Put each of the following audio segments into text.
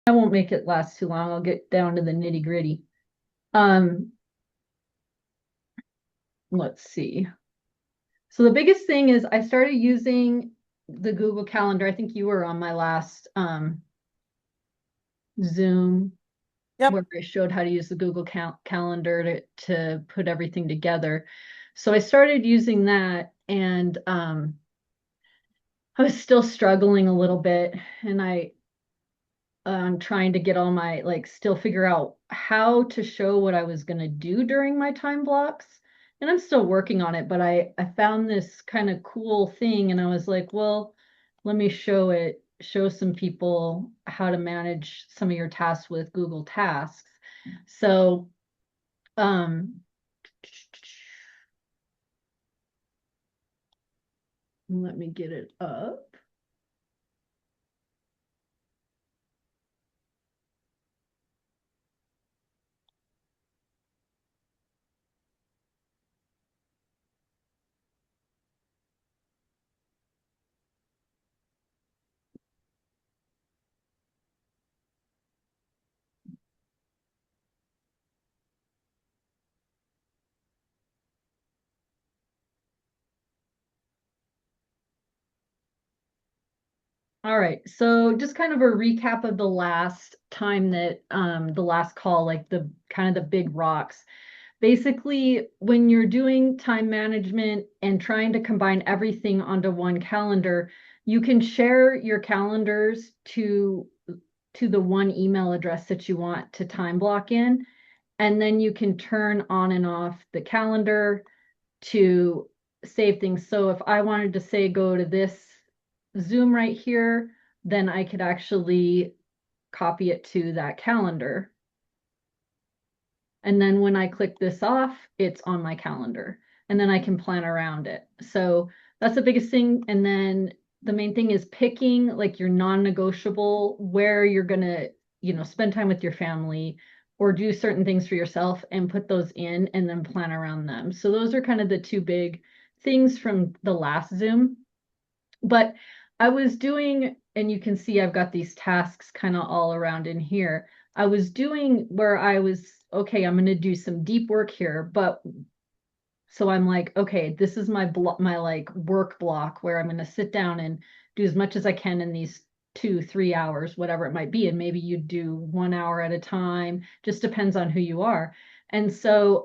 I won't make it last too long. I'll get down to the nitty gritty. Let's see. So the biggest thing is I started using the Google Calendar. I think you were on my last Zoom Yep. where I showed how to use the Google Calendar to put everything together. So I started using that, and I was still struggling a little bit, and I'm trying to get all my like still figure out how to show what I was going to do during my time blocks. And I'm still working on it, but I found this kind of cool thing, and I was like, well, let me show some people how to manage some of your tasks with Google Tasks. So, um, let me get it up. All right. So just kind of a recap of the last time that the last call, like the kind of the big rocks. Basically, when you're doing time management and trying to combine everything onto one calendar, you can share your calendars to the one email address that you want to time block in, and then you can turn on and off the calendar to save things. So if I wanted to say go to this Zoom right here, then I could actually copy it to that calendar. And then when I click this off, it's on my calendar. And then I can plan around it. So that's the biggest thing. And then the main thing is picking like your non-negotiable where you're gonna, spend time with your family or do certain things for yourself and put those in and then plan around them. So those are kind of the two big things from the last Zoom. But I was doing, and you can see I've got these tasks kind of all around in here. I was doing where I was, okay, I'm going to do some deep work here, but so I'm like, okay, this is my like work block where I'm going to sit down and do as much as I can in these 2, 3 hours, whatever it might be. And maybe you do 1 hour at a time, just depends on who you are. And so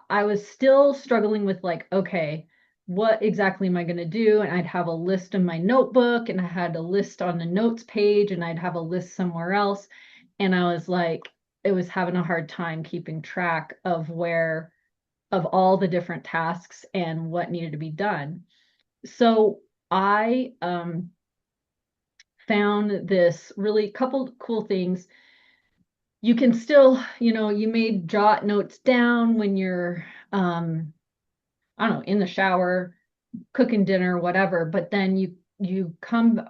I was still struggling with like, okay, what exactly am I going to do? And I'd have a list in my notebook, and I had a list on the notes page, and I'd have a list somewhere else. And I was like, it was having a hard time keeping track of all the different tasks and what needed to be done. So I found this really couple cool things. You can still, you may jot notes down when you're I don't know, in the shower, cooking dinner, whatever, but then you come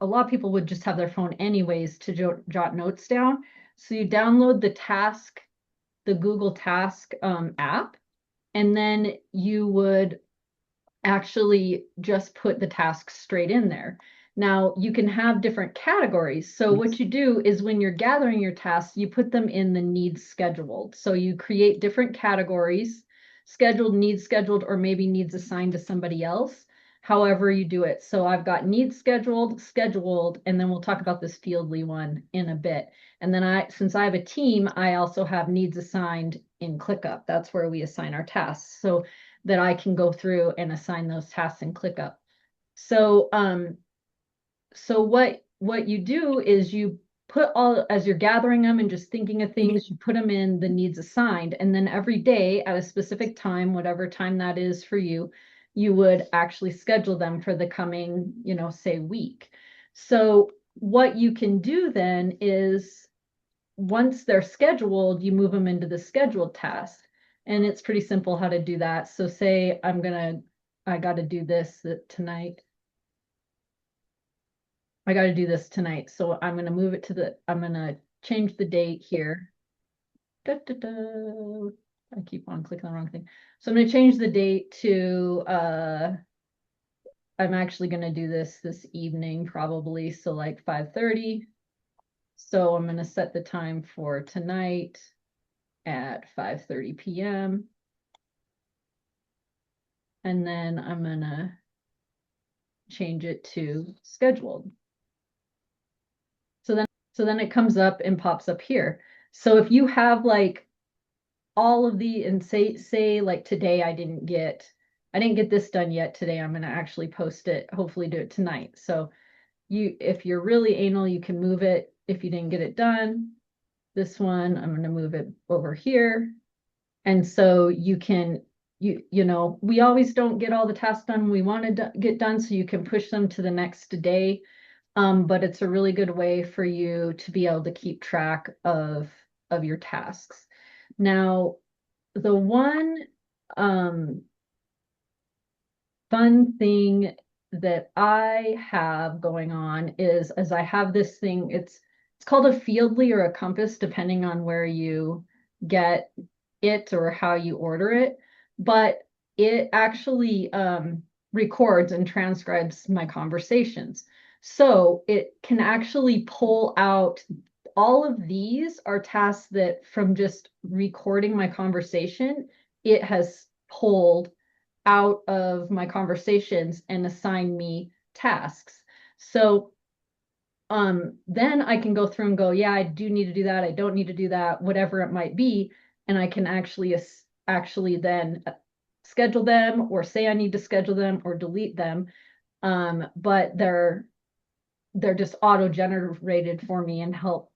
a lot of people would just have their phone anyways to jot notes down. So you download the Google Task app, and then you would actually just put the tasks straight in there. Now, you can have different categories. So, what you do is when you're gathering your tasks, you put them in the needs scheduled. So, you create different categories scheduled, needs scheduled, or maybe needs assigned to somebody else, however you do it. So, I've got needs scheduled, and then we'll talk about this Fieldly one in a bit. And then since I have a team, I also have needs assigned in ClickUp. That's where we assign our tasks. So, that I can go through and assign those tasks in ClickUp. So so what you do is you put all as you're gathering them and just thinking of things, you put them in the needs assigned, and then every day at a specific time, whatever time that is for you, you would actually schedule them for the coming, say week. So what you can do then is once they're scheduled, you move them into the scheduled task. And it's pretty simple how to do that. So say I got to do this tonight. I got to do this tonight. So I'm going to move it I'm going to change the date here. Da, da, da. I keep on clicking the wrong thing. So I'm going to change the date to, I'm actually going to do this evening probably. So like 5:30. So I'm going to set the time for tonight at 5:30 p.m. And then I'm going to change it to scheduled. So then it comes up and pops up here. So if you have like all of the, and say like today I didn't get this done yet today. I'm going to actually post it, hopefully do it tonight. So if you're really anal, you can move it. If you didn't get it done, this one, I'm going to move it over here. And so you can, we always don't get all the tasks done we want to get done, so you can push them to the next day. But it's a really good way for you to be able to keep track of your tasks. Now, the one fun thing that I have going on is, as I have this thing, it's called a Fieldly or a compass, depending on where you get it or how you order it. But it actually records and transcribes my conversations. So it can actually pull out all of these are tasks that from just recording my conversation, it has pulled out of my conversations and assign me tasks. So then I can go through and go, yeah, I do need to do that. I don't need to do that, whatever it might be. And I can actually then schedule them or say I need to schedule them or delete them. But they're just auto generated for me and help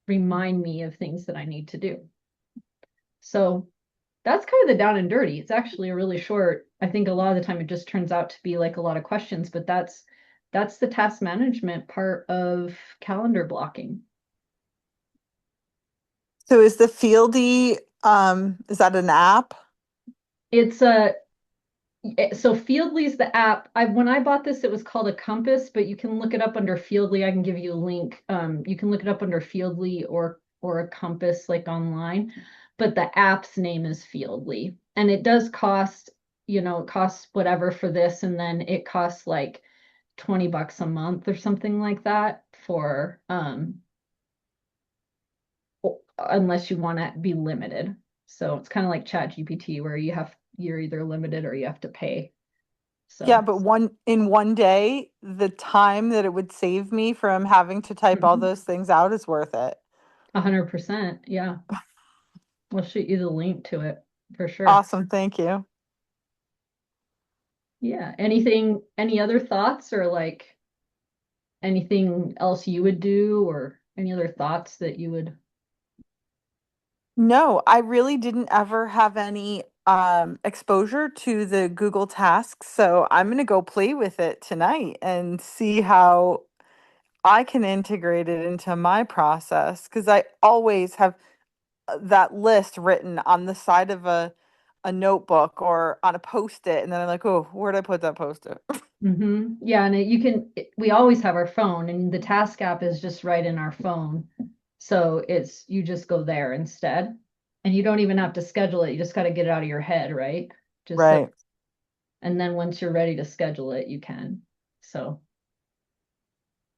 remind me of things that I need to do. So that's kind of the down and dirty. It's actually a really short. I think a lot of the time it just turns out to be like a lot of questions, but that's the task management part of calendar blocking. So is the Fieldy, is that an app? It's a So Feedly's the app. When I bought this, it was called a Compass, but you can look it up under Feedly. I can give you a link. You can look it up under Feedly or a Compass like online, but the app's name is Feedly, and it does cost, it costs whatever for this, and then it costs like $20 a month or something like that for unless you want to be limited. So it's kind of like Chat GPT where you're either limited or you have to pay. Yeah, So but in one day, the time that it would save me from having to type all mhm. those things out is worth it. 100%. Yeah. We'll shoot you the link to it for sure. Awesome, thank you. Yeah. Any other thoughts or like anything else you would do or any other thoughts that you would? No, I really didn't ever have any exposure to the Google Tasks, so I'm gonna go play with it tonight and see how I can integrate it into my process because I always have that list written on the side of a notebook or on a post-it, and then I'm like, oh, where'd I put that post-it? Yeah. And we always have our phone and the task app is just right in our phone. So you just go there instead and you don't even have to schedule it. You just got to get it out of your head, right? Just so, Right. and then once you're ready to schedule it, you can. So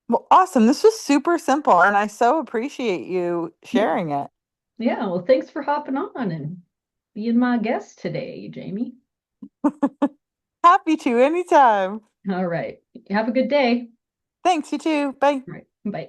Well, awesome. This was super simple, and I so appreciate you yeah. sharing it. Yeah. Well, thanks for hopping on and being my guest today, Jamie. Happy to anytime. All right. Have a good day. Thanks, you too. Bye. All right. Bye.